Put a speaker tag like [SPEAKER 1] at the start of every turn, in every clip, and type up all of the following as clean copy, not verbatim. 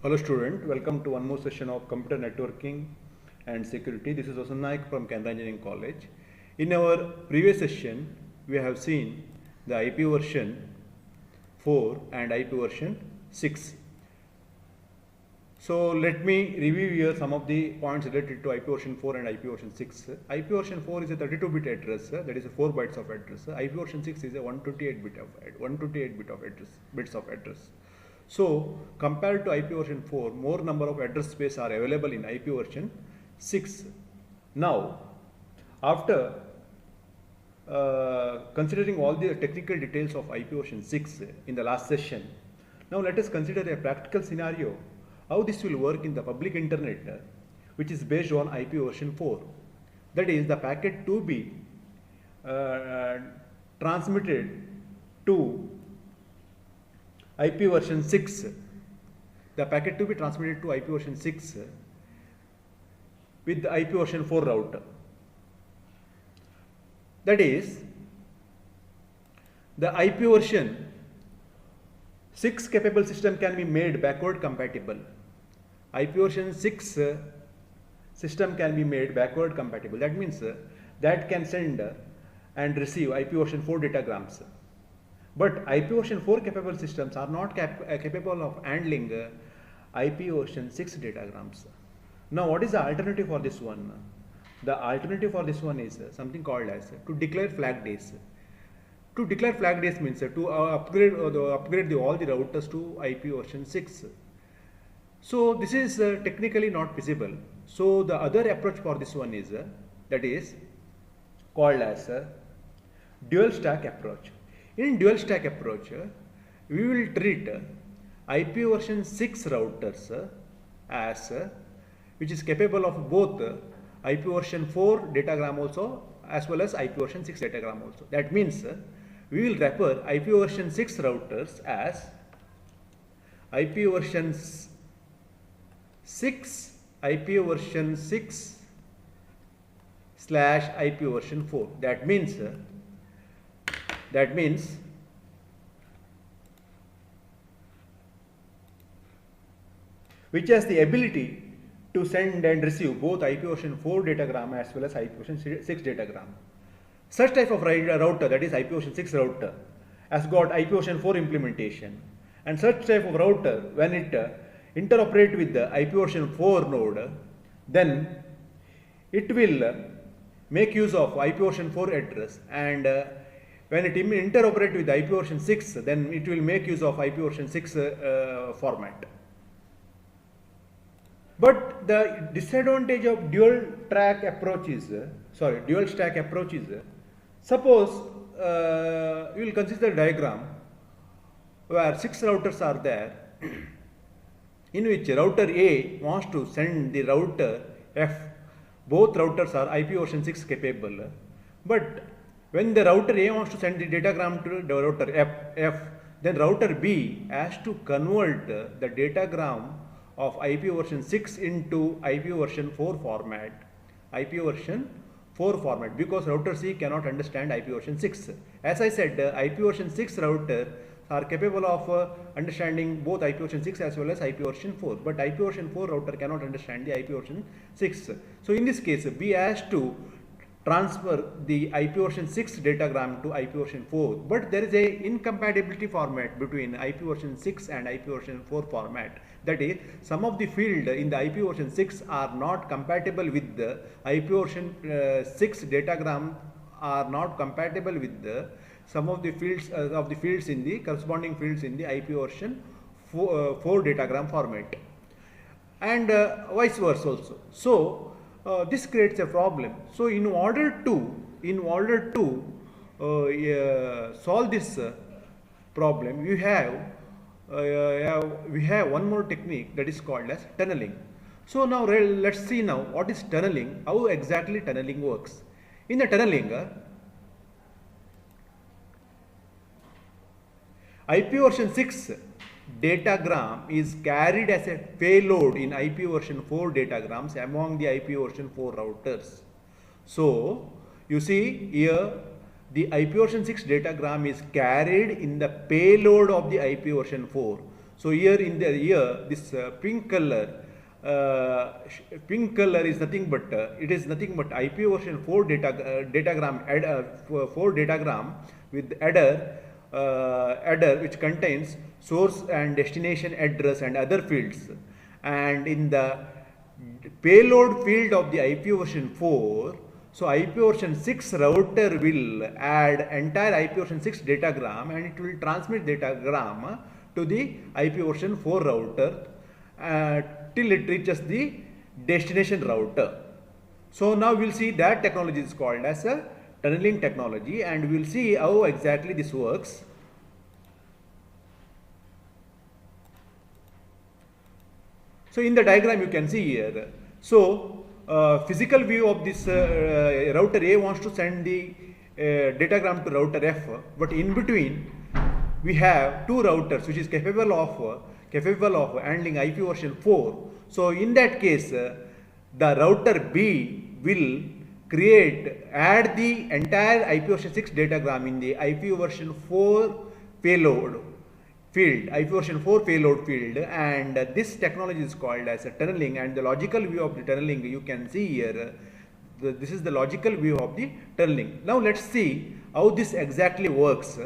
[SPEAKER 1] Hello student, welcome to one more session of computer networking and security. This is Vasan Naik from Canara Engineering College. In our previous session, we have seen the IP version 4 and IP version 6. So let me review here some of the points related to IP version 4 and IP version 6. IP version 4 is a 32-bit address, that is 4 bytes of address. IP version 6 is a 128 bits of address. So compared to IP version 4, more number of address space are available in IP version 6. Now, after considering all the technical details of IP version 6 in the last session, now let us consider a practical scenario how this will work in the public internet, which is based on IP version 4. That is, the packet to be transmitted to IP version 6, the packet to be transmitted to IP version 6 with the IP version 4 router. That is, the IP version 6 capable system can be made backward compatible. IP version 6 system can be made backward compatible. That means that can send and receive IP version 4 datagrams. But IP version 4 capable systems are not capable of handling IP version 6 datagrams. Now, what is the alternative for this one? The alternative for this one is something called as to declare flag days. To declare flag days means to upgrade all the routers to IP version 6. So this is technically not feasible. So the other approach for this one is that is called as dual stack approach. In dual stack approach, we will treat IP version 6 routers as which is capable of both IP version 4 datagram also as well as IP version 6 datagram also. That means we will refer IP version 6 routers as IP version 6 slash IP version 4. That means which has the ability to send and receive both IP version 4 datagram as well as IP version 6 datagram. Such type of router, that is IP version 6 router, has got IP version 4 implementation, and such type of router, when it interoperate with the IP version 4 node, then it will make use of IP version 4 address, and when it interoperate with IP version 6, then it will make use of IP version 6 format. But the disadvantage of dual stack approach is, suppose you will consider a diagram where 6 routers are there, in which router A wants to send the router F. Both routers are IP version 6 capable, but when the router A wants to send the datagram to the router F, then router B has to convert the datagram of IP version 6 into IP version 4 format, because router C cannot understand IP version 6. As I said, IP version 6 router are capable of understanding both IP version 6 as well as IP version 4, but IP version 4 router cannot understand the IP version 6. So in this case, B has to transfer the IP version 6 datagram to IP version 4, but there is a incompatibility format between IP version 6 and IP version 4 format. That is, some of the field in the IP version 6 are not compatible with the IP version 6 datagram, are not compatible with the some of the fields in the corresponding fields in the IP version 4 datagram format, and vice versa also. So this creates a problem. So in order to solve this problem, we have one more technique, that is called as tunneling. So now let's see now what is tunneling, how exactly tunneling works. In the tunneling, IP version 6 datagram is carried as a payload in IP version 4 datagrams among the IP version 4 routers. So you see here the IP version 6 datagram is carried in the payload of the IP version 4. So here in the this pink color is nothing but it is nothing but IP version 4 4 datagram with adder which contains source and destination address and other fields, and in the payload field of the IP version 4, so IP version 6 router will add entire IP version 6 datagram and it will transmit datagram to the IP version 4 router till it reaches the destination router. So now we'll see that technology is called as a tunneling technology, and we'll see how exactly this works. So in the diagram you can see here, so physical view of this router A wants to send the datagram to router F, but in between we have two routers which is capable of handling IP version 4. So in that case, the router B will add the entire IP version 6 datagram in the IP version 4 payload field, and this technology is called as a tunneling. And the logical view of the tunneling you can see here. This is the logical view of the tunneling. Now let's see how this exactly works.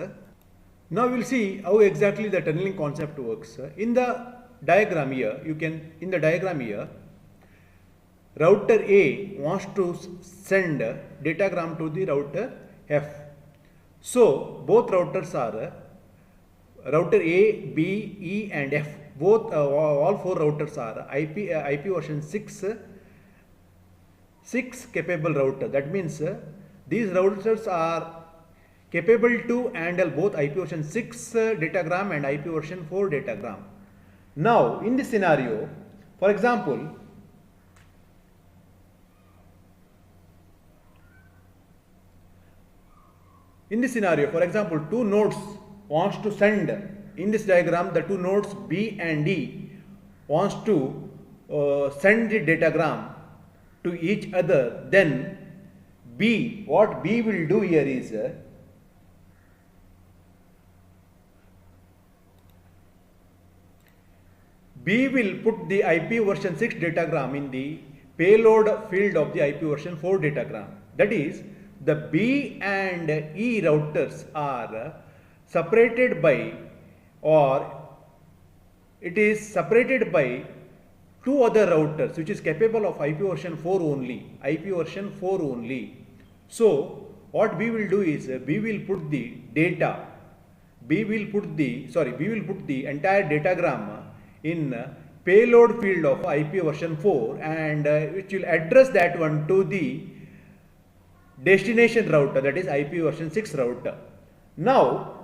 [SPEAKER 1] Now we'll see how exactly the tunneling concept works. In the diagram here, router A wants to send datagram to the router F. So both routers are router A, B, E and F. Both all four routers are IP version 6 capable router. That means these routers are capable to handle both IP version 6 datagram and IP version 4 datagram. Now in this scenario, for example, two nodes wants to send, in this diagram the two nodes B and D wants to send the datagram to each other. Then what B will do here is B will put the IP version 6 datagram in the payload field of the IP version 4 datagram. That is, the B and E routers are separated by, or it is separated by two other routers which is capable of IP version 4 only. So what B will do is B will put the entire datagram in payload field of IP version 4, and which will address that one to the destination router, that is IP version 6 router. Now,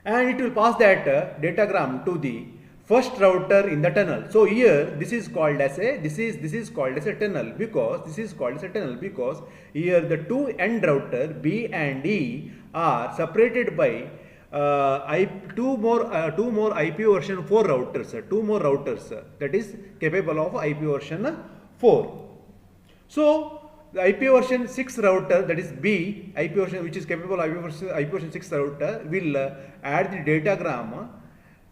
[SPEAKER 1] and it will pass that datagram to the first router in the tunnel. So here this is called as a tunnel because here the two end router B and E are separated by two more IP version 4 routers, that is capable of IP version 4. So the IP version 6 router, that is B, IP version which is capable of IP version 6 router, will add the datagram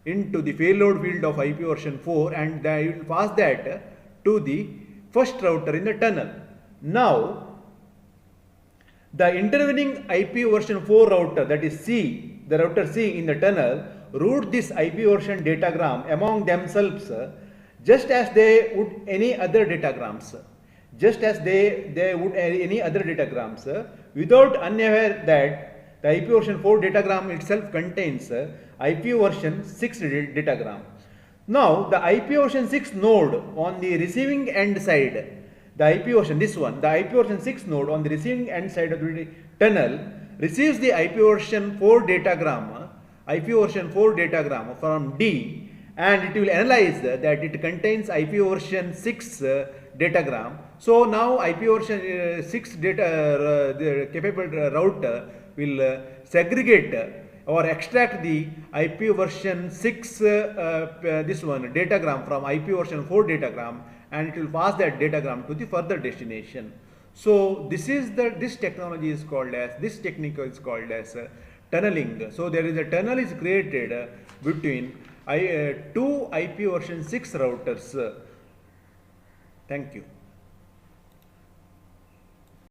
[SPEAKER 1] into the payload field of IP version 4, and they will pass that to the first router in the tunnel. Now the intervening IP version 4 router, that is C, the router C in the tunnel, route this IP version datagram among themselves just as they would any other datagrams. Without unaware that the IP version 4 datagram itself contains IP version 6 datagram. Now the IP version 6 node on the receiving end side, the IP version 6 node on the receiving end side of the tunnel receives the IP version 4 datagram from D, and it will analyze that it contains IP version 6 datagram. So now IP version 6 the capable router will segregate or extract the IP version 6 datagram from IP version 4 datagram, and it will pass that datagram to the further destination. So this technique is called as tunneling. So there is a tunnel is created between two IP version 6 routers. Thank you.